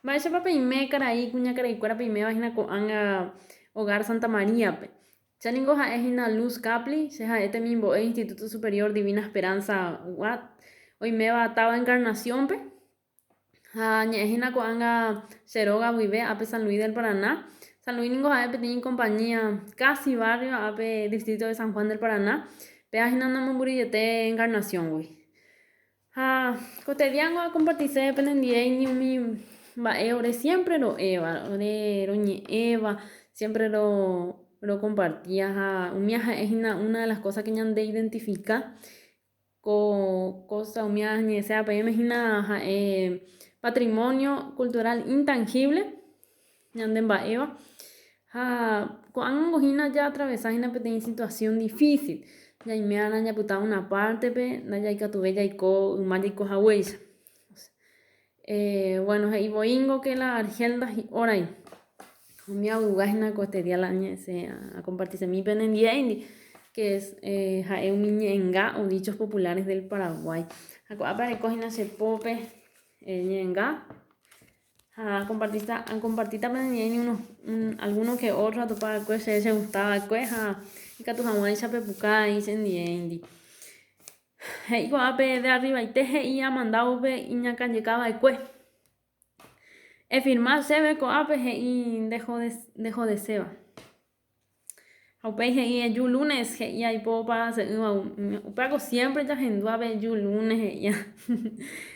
Vaya para peime caray, cuña caray, cuara peime vagina con anga Hogar Santa María pe. Chaningo ja es ina Luz Capli, se ja este mismo es Instituto Superior Divina Esperanza, what? Hoy me va ataba encarnación pe. Ja ñe es ina con anga Ceroga vive ape San Luis del Paraná. San Luis ningo ja pequeña compañía, casi barrio ape distrito de San Juan del Paraná. Pe ajina no me murillete encarnación, güey. Cotidiano a compartirse pendiente ni mi va ore siempre lo Eva, ore roñe Eva, siempre lo compartía umia es una de las cosas que ñan de identificar con cosa umia ni sea pa imagina patrimonio cultural intangible ñan de va Eva. Cuando cogina ya atravesar una pequeña situación difícil ya y me han ya puta una parte pe na ya que tuve ya y co más y coja huella. Bueno y boingo que la argelda y orai mi abugajina costería la se a compartirse mi pendiente que es un ñenga o dichos populares del Paraguay. Para cogina se pope ñenga compartir también hay unos algunos que otros a tu para que se gustaba cueja y que tu jamón echa pepuca y se entiende y ape de arriba y teje y ha mandado ve y ña llegaba y cue e firmar se ve con ape y dejo de seba aupe y el lunes y hay popa se pago siempre ya gente a ver lunes ya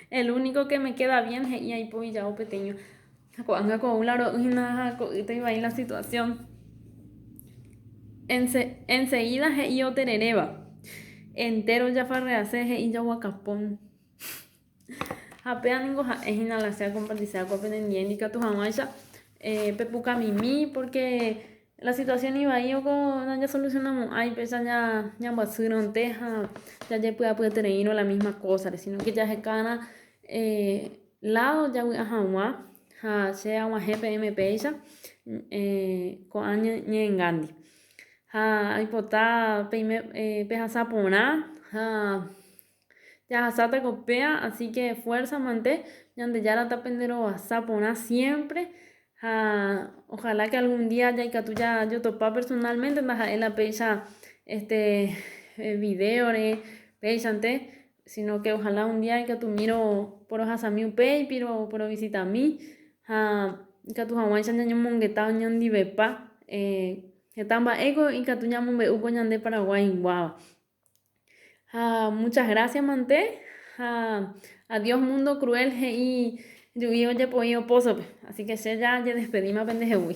el único que me queda bien y hay po ya pequeño anga con un lado y nada te iba a ir la situación enseguida y yo terereba entero ya farrease y ya guacapón apenas ningo es inhalación compartida con pendiente tu jamaisha pepuca mimi porque la situación iba ahí o con ya solucionamos ay pesa ya basura un teja ya puede tener la misma cosa sino que ya se cana lado ya voy a jamás sea una GPM pesa con año ni en Gandhi hay pota peime peja sapona ya sata copia así que fuerza mante yande ya la tapendero a sapona siempre ojalá que algún día ya que tú ya yo topa personalmente en la pecha video pechante sino que ojalá un día que tú miro por hojas a mi upay pero visita a mí que tu jamás ya ñan mongueta ñan divepa que tamba ego y que tú ñan be upo ñan de Paraguay guau. Muchas gracias, Manté. Adiós, mundo cruel. Y yo ya podido pozo. Así que ya despedimos, pendejo.